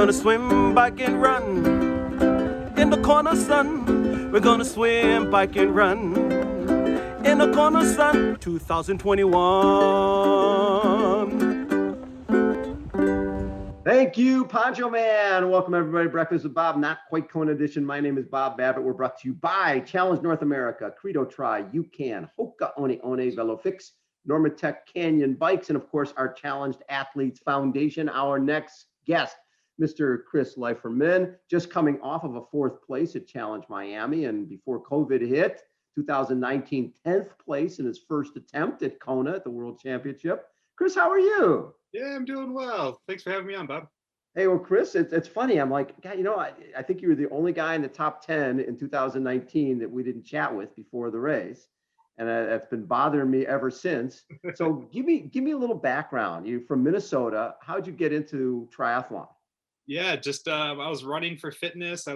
gonna swim, bike, and run in the Kona sun. We're gonna swim, bike, and run in the Kona sun 2021. Thank you, Poncho Man. Welcome, everybody. Breakfast with Bob, not quite Kona edition. My name is Bob Babbitt. We're brought to you by Challenge North America, Credo Tri, You Can, Hoka One One, VeloFix, Normatec Canyon Bikes, and of course, our Challenged Athletes Foundation. Our next guest, Mr. Chris Leiferman, just coming off of a fourth place at Challenge Miami, and before COVID hit, 2019 10th place in his first attempt at Kona at the World Championship. Chris, how are you? Yeah, I'm doing well. Thanks for having me on, Bob. Hey, well, Chris, it's funny. I'm like, God, I think you were the only guy in the top 10 in 2019 that we didn't chat with before the race. And that's been bothering me ever since. So give me a little background. You're from Minnesota. How'd you get into triathlon? Yeah, just I was running for fitness.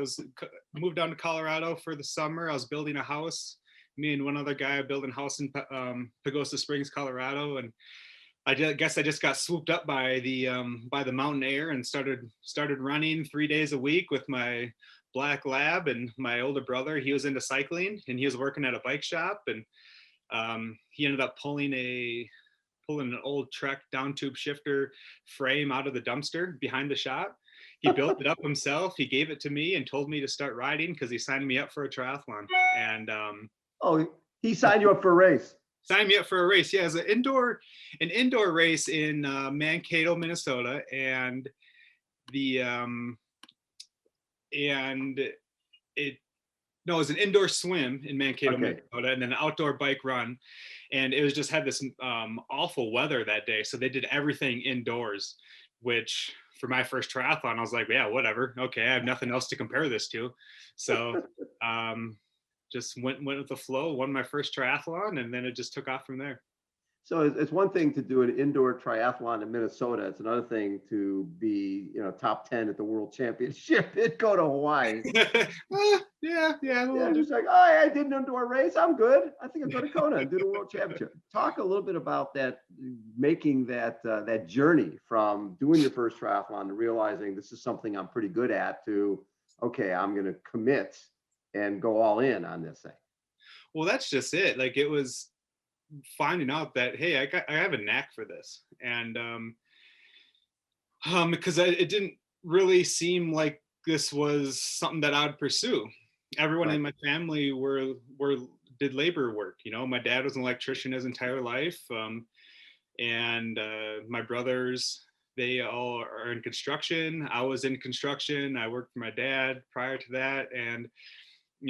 Moved down to Colorado for the summer. I was building a house. Me and one other guy building a house in Pagosa Springs, Colorado, and I guess I just got swooped up by the mountain air and started running 3 days a week with my black lab and my older brother. He was into cycling and he was working at a bike shop, and he ended up pulling an old Trek down tube shifter frame out of the dumpster behind the shop. He built it up himself. He gave it to me and told me to start riding because he signed me up for a triathlon. And he signed you up for a race. Signed me up for a race. Yeah, it was an indoor race in Mankato, Minnesota, and it was an indoor swim in Mankato, Minnesota, and then an outdoor bike run. And it was just had this awful weather that day, so they did everything indoors, which for my first triathlon, I was like, yeah, whatever. Okay, I have nothing else to compare this to. So just went with the flow, won my first triathlon, and then it just took off from there. So it's one thing to do an indoor triathlon in Minnesota. It's another thing to be, top 10 at the World Championship and go to Hawaii. Yeah. Just like, I did an indoor race. I'm good. I think I'll go to Kona and do the World Championship. Talk a little bit about that, making that journey from doing your first triathlon to realizing this is something I'm pretty good at to, okay, I'm going to commit and go all in on this thing. Well, that's just it. Like, it was finding out that, hey, I have a knack for this, and because it didn't really seem like this was something that I'd pursue. Everyone in my family did labor work. My dad was an electrician his entire life, and my brothers, they all are in construction. I was in construction. I worked for my dad prior to that, and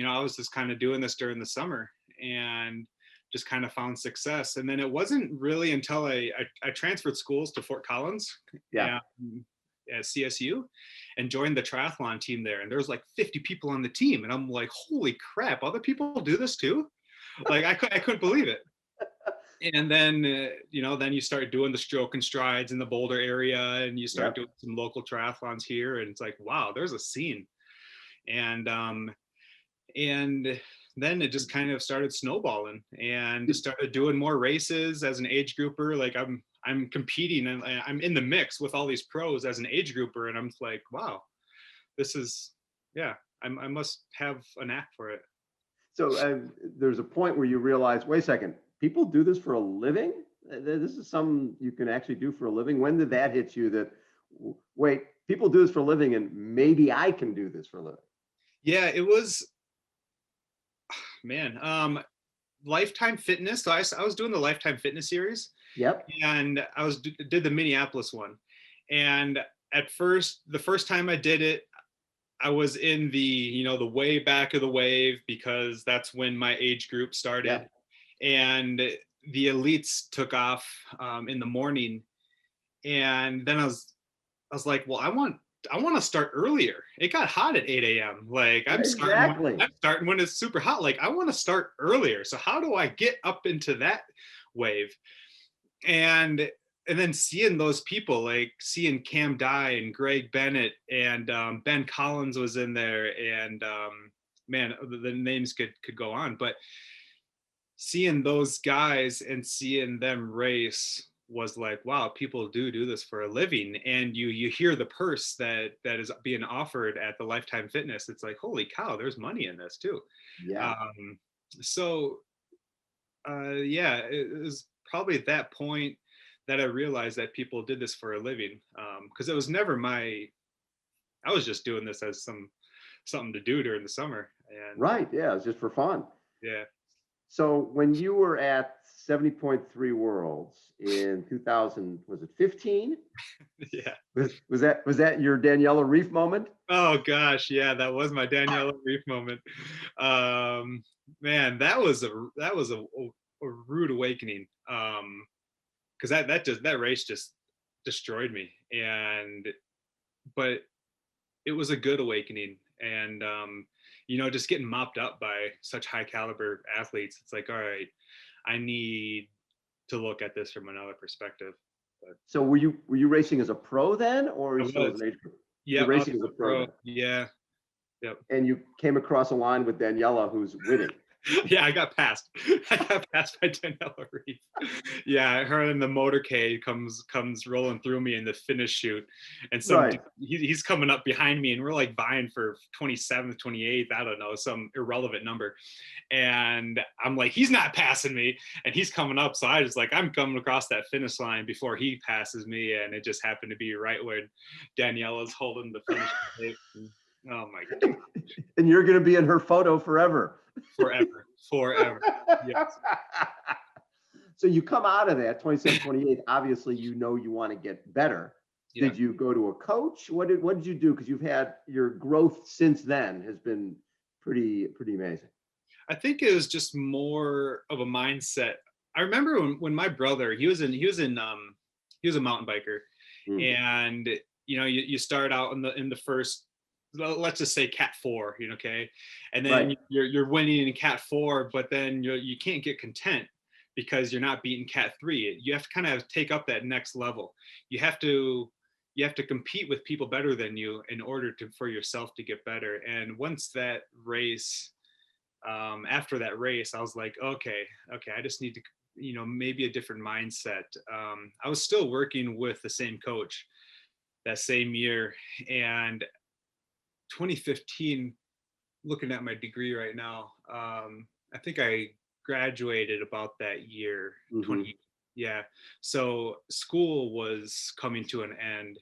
I was just kind of doing this during the summer and just kind of found success. And then it wasn't really until I transferred schools to Fort Collins at CSU and joined the triathlon team there. And there was like 50 people on the team. And I'm like, holy crap, other people do this too? Like, I couldn't believe it. And then, then you start doing the stroke and strides in the Boulder area, and you start doing some local triathlons here. And it's like, wow, there's a scene. And then it just kind of started snowballing, and just started doing more races as an age grouper. Like, I'm competing and I'm in the mix with all these pros as an age grouper, and I'm like, wow, this is, I must have a knack for it. So there's a point where you realize, wait a second, people do this for a living? This is something you can actually do for a living? When did that hit you that, wait, people do this for a living and maybe I can do this for a living? Yeah, it was, Lifetime Fitness. So I was doing the Lifetime Fitness series. Yep. And I did the Minneapolis one. And at first, the first time I did it, I was in the way back of the wave, because that's when my age group started. Yeah. And the elites took off in the morning. And then I was like, well, I want to start earlier. It got hot at 8 a.m. Like, I'm starting when it's super hot. Like, I want to start earlier. So how do I get up into that wave? And then seeing those people, like seeing Cam Dye and Greg Bennett and Ben Collins was in there, and the names could go on, but seeing those guys and seeing them race was like, wow, people do this for a living. And you hear the purse that is being offered at the Lifetime Fitness. It's like, holy cow, there's money in this too. Yeah. So yeah, it was probably at that point that I realized that people did this for a living, because it was never I was just doing this as something to do during the summer. And Right. Yeah. It's just for fun. yeah. So when you were at 70.3 Worlds in 2000, was it 15? Yeah. Was that your Daniela Reef moment? Oh gosh, yeah, that was my Daniela Reef moment. Man, that was a rude awakening. Because that race just destroyed me. But it was a good awakening. And just getting mopped up by such high caliber athletes, it's like, all right, I need to look at this from another perspective. But So were you racing as a pro then, or were I you still as was, an age group? yeah, You're racing as a pro then. yeah, yep. And you came across a line with Daniela, who's winning. Yeah, I got passed. I got passed by Daniela Reef. Yeah, her in the motorcade comes rolling through me in the finish chute, and Right. he's coming up behind me, and we're like vying for 27th, 28th, I don't know, some irrelevant number. And I'm like, he's not passing me, and he's coming up. So I just like, I'm coming across that finish line before he passes me, and it just happened to be right when Daniela's holding the finish tape. Oh my God. And you're going to be in her photo forever. Forever. Yes. So you come out of that 27, 28. Obviously, you want to get better. Yeah. Did you go to a coach? What did you do? Because you've had your growth since then has been pretty amazing. I think it was just more of a mindset. I remember when my brother, he was a mountain biker, and you start out in the first, let's just say Cat 4, okay, and then Right. you're winning in Cat 4, but then you can't get content because you're not beating Cat 3. You have to kind of take up that next level. You have to compete with people better than you in order for yourself to get better. And once that race, after that race, I was like, okay, I just need to, maybe a different mindset. I was still working with the same coach that same year, and 2015, looking at my degree right now, I think I graduated about that year. 20, yeah. So school was coming to an end,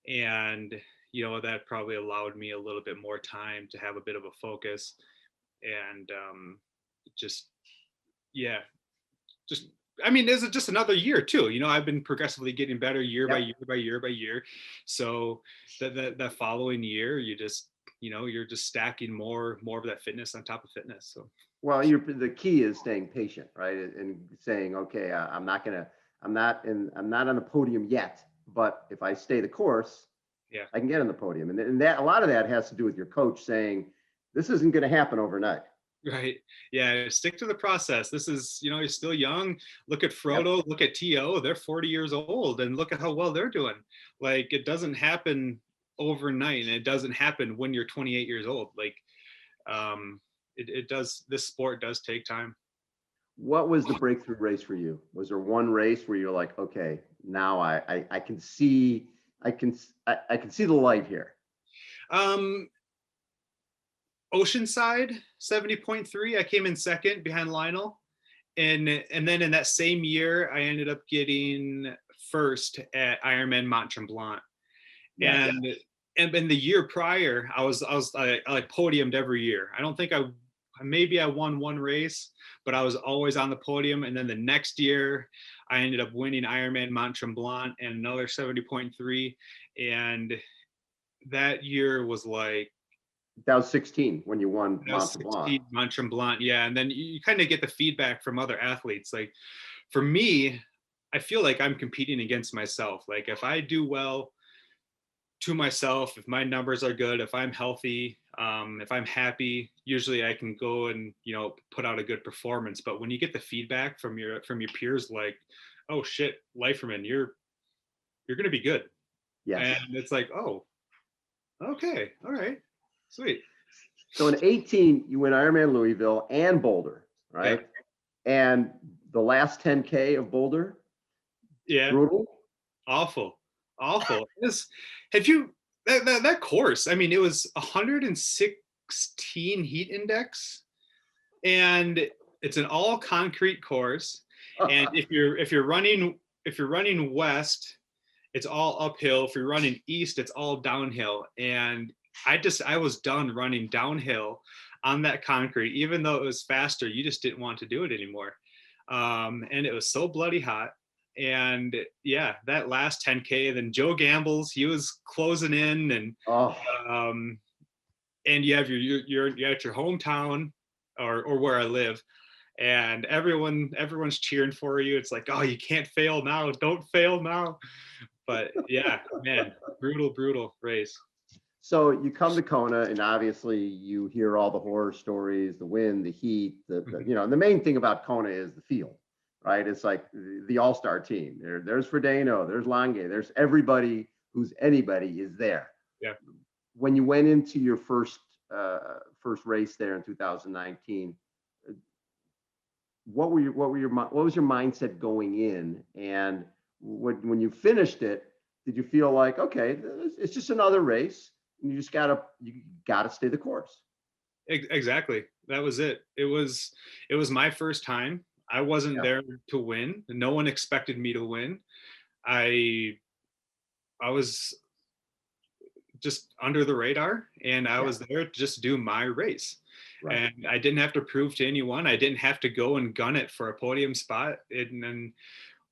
and that probably allowed me a little bit more time to have a bit of a focus, and just I mean, there's just another year too. I've been progressively getting better year by year. So that following year, you're just stacking more of that fitness on top of fitness. So well, the key is staying patient, right? And saying, okay, I'm not on the podium yet, but if I stay the course, yeah, I can get on the podium. And that a lot of that has to do with your coach saying, this isn't going to happen overnight. Right. Yeah. Stick to the process. This is, you're still young. Look at Frodo, Look at T.O. They're 40 years old, and look at how well they're doing. Like, it doesn't happen overnight, and it doesn't happen when you're 28 years old. Like, it does, this sport does take time. What was the breakthrough race for you? Was there one race where you're like, okay, now I can see the light here? Oceanside 70.3, I came in second behind Lionel, and then in that same year I ended up getting first at Ironman Mont Tremblant. And the year prior I like podiumed every year. I don't think I won one race, but I was always on the podium. And then the next year I ended up winning Ironman Mont Tremblant and another 70.3, and that year was like, that was 16 when you won Mont Tremblant. Yeah. And then you kind of get the feedback from other athletes. Like, for me, I feel like I'm competing against myself. Like, if I do well to myself, if my numbers are good, if I'm healthy, if I'm happy, usually I can go and, put out a good performance. But when you get the feedback from your peers, like, oh shit, Leiferman, you're going to be good. Yes. And it's like, oh, okay. All right. Sweet. So in 18, you win Ironman Louisville and Boulder, right? Yeah. And the last 10K of Boulder, Yeah. Brutal. Awful. Awful. Have you, that course, I mean, it was 116 heat index, and it's an all concrete course. And if you're running west, it's all uphill. If you're running east, it's all downhill. And I was done running downhill on that concrete. Even though it was faster, you just didn't want to do it anymore. And it was so bloody hot. And yeah, that last 10K, then Joe Gambles, he was closing in, Oh, um, and you have you're at your hometown, or where I live, and everyone's cheering for you. It's like, oh, you can't fail now, don't fail now. But yeah, man, brutal race. so you come to Kona, and obviously you hear all the horror stories, the wind, the heat, and the main thing about Kona is the field, right? It's like the all-star team. There's Frodeno, there's Lange, there's everybody who's anybody is there. Yeah. When you went into your first race there in 2019, what was your mindset going in? And when you finished it, did you feel like, okay, it's just another race, and you gotta stay the course? Exactly. That was it. It was my first time. I wasn't Yeah. there to win. No one expected me to win. I was just under the radar, and I was there to just do my race. Right. And I didn't have to prove to anyone. I didn't have to go and gun it for a podium spot. And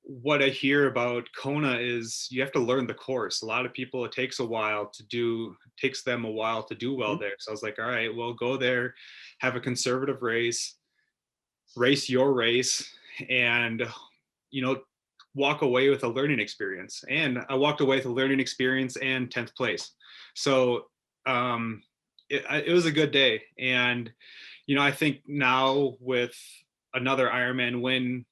what I hear about Kona is you have to learn the course. A lot of people, it takes them a while to do well there. So I was like, all right, well, go there, have a conservative race your race, and walk away with a learning experience. And I walked away with a learning experience and 10th place. So it was a good day. And I think now with another Ironman win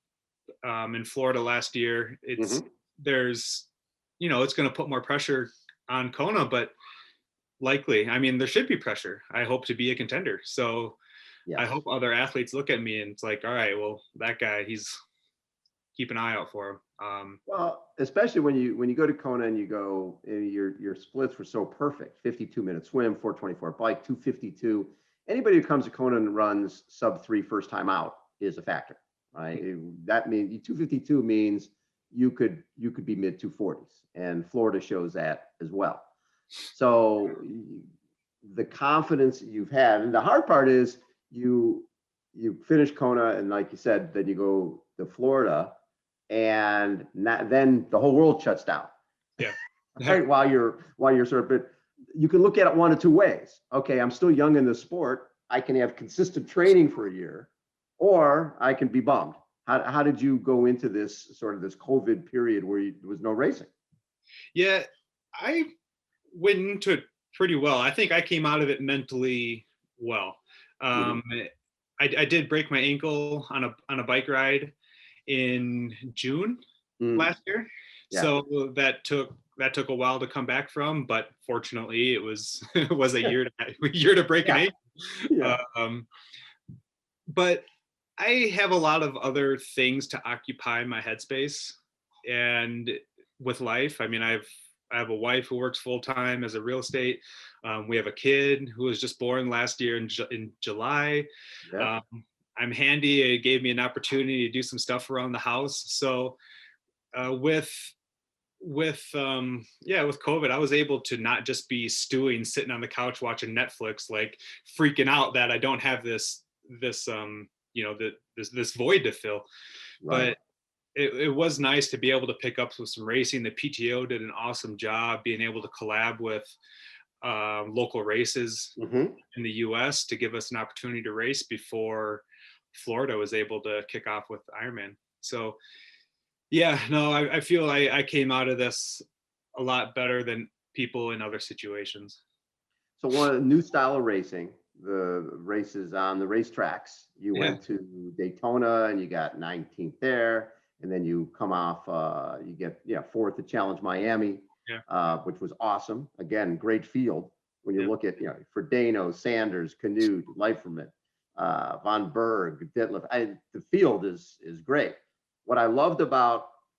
in Florida last year, it's going to put more pressure on Kona, but likely, I mean, there should be pressure. I hope to be a contender. So I hope other athletes look at me and it's like, all right, well, that guy, keep an eye out for him. Well, especially when you go to Kona and your splits were so perfect: 52-minute swim, 424 bike, 252. Anybody who comes to Kona and runs sub-3 first time out is a factor, right? That means 252 means you could be mid 240s, and Florida shows that as well. So the confidence you've had, and the hard part is you finish Kona, and like you said, then you go to Florida, and then the whole world shuts down. Yeah. Right. While you're sort of, but you can look at it one of two ways. Okay, I'm still young in the sport. I can have consistent training for a year, or I can be bummed. How did you go into this COVID period where there was no racing? Yeah, I went into it pretty well. I think I came out of it mentally well. I did break my ankle on a bike ride in June last year. Yeah. So that took a while to come back from, but fortunately it was a year to break an ankle. Yeah. But I have a lot of other things to occupy my headspace and with life. I mean, I have a wife who works full time as a real estate. We have a kid who was just born last year in July. Yeah. I'm handy. It gave me an opportunity to do some stuff around the house. So with COVID, I was able to not just be stewing, sitting on the couch watching Netflix, like freaking out that I don't have this void to fill. Right. But it was nice to be able to pick up with some racing. The PTO did an awesome job being able to collab with local races in the US to give us an opportunity to race before Florida was able to kick off with Ironman. So yeah, no, I feel I came out of this a lot better than people in other situations. So one new style of racing, the races on the racetracks. You went to Daytona and you got 19th there, and then you come off, you get 4th at Challenge Miami, which was awesome. Again, great field. When you look at Frodeno, Sanders, Canute, Leiferman, Von Berg, Detlef, the field is great. What I loved about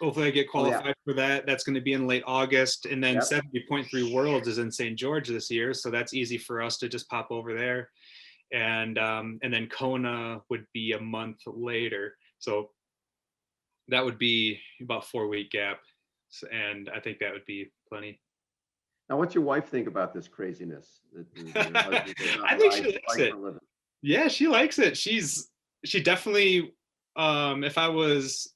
Hopefully I get Oh, yeah. qualified for that. That's going to be in late August. And then Yep. 70.3 Worlds is in St. George this year. So that's easy for us to just pop over there. And then Kona would be a month later. So that would be about 4-week gap. And I think that would be plenty. Now, what's your wife think about this craziness? That your husband goes out I and think rides she the likes bike it. for a living. Yeah, she likes it. She definitely, if I was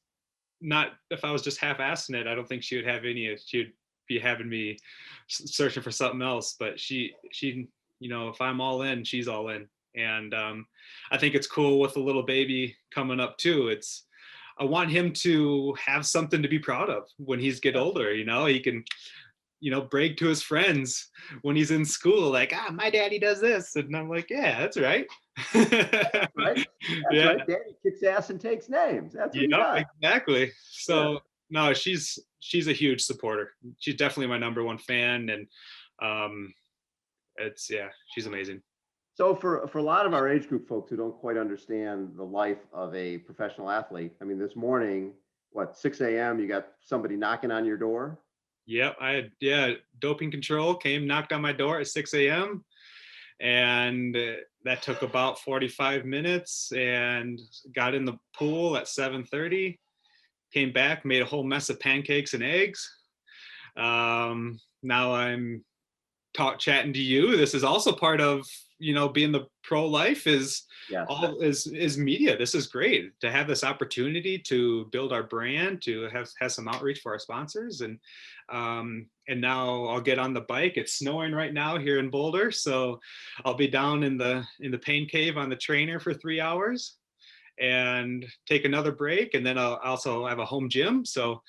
just half-assing it, I don't think she would have any. She'd be having me searching for something else. But she, if I'm all in, she's all in. And I think it's cool with the little baby coming up too. I want him to have something to be proud of when he's get older. He can, brag to his friends when he's in school, like, my daddy does this. And I'm like, yeah, that's right. That's right. That's right. Daddy kicks ass and takes names. That's what he does. Exactly. So no, she's a huge supporter. She's definitely my number one fan. And she's amazing. So for a lot of our age group folks who don't quite understand the life of a professional athlete, I mean, this morning, 6 a.m., you got somebody knocking on your door? Yep. Doping control knocked on my door at 6 a.m. And that took about 45 minutes, and got in the pool at 7:30, came back, made a whole mess of pancakes and eggs. Now I'm chatting to you. This is also part of, being the pro life is media. This is great to have this opportunity to build our brand, to have some outreach for our sponsors. And now I'll get on the bike. It's snowing right now here in Boulder. So I'll be down in the pain cave on the trainer for 3 hours and take another break. And then I'll also have a home gym. So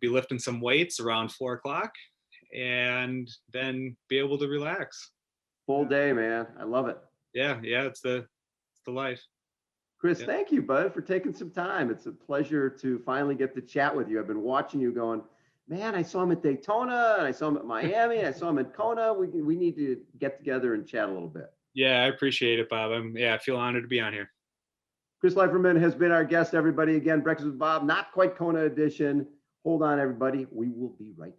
be lifting some weights around 4 o'clock and then be able to relax. Full day, man. I love it. Yeah. It's the life. Chris, thank you, bud, for taking some time. It's a pleasure to finally get to chat with you. I've been watching you going, man, I saw him at Daytona, and I saw him at Miami, and I saw him at Kona. We need to get together and chat a little bit. Yeah, I appreciate it, Bob. I feel honored to be on here. Chris Leiferman has been our guest, everybody. Again, Breakfast with Bob, not quite Kona edition. Hold on, everybody. We will be right back.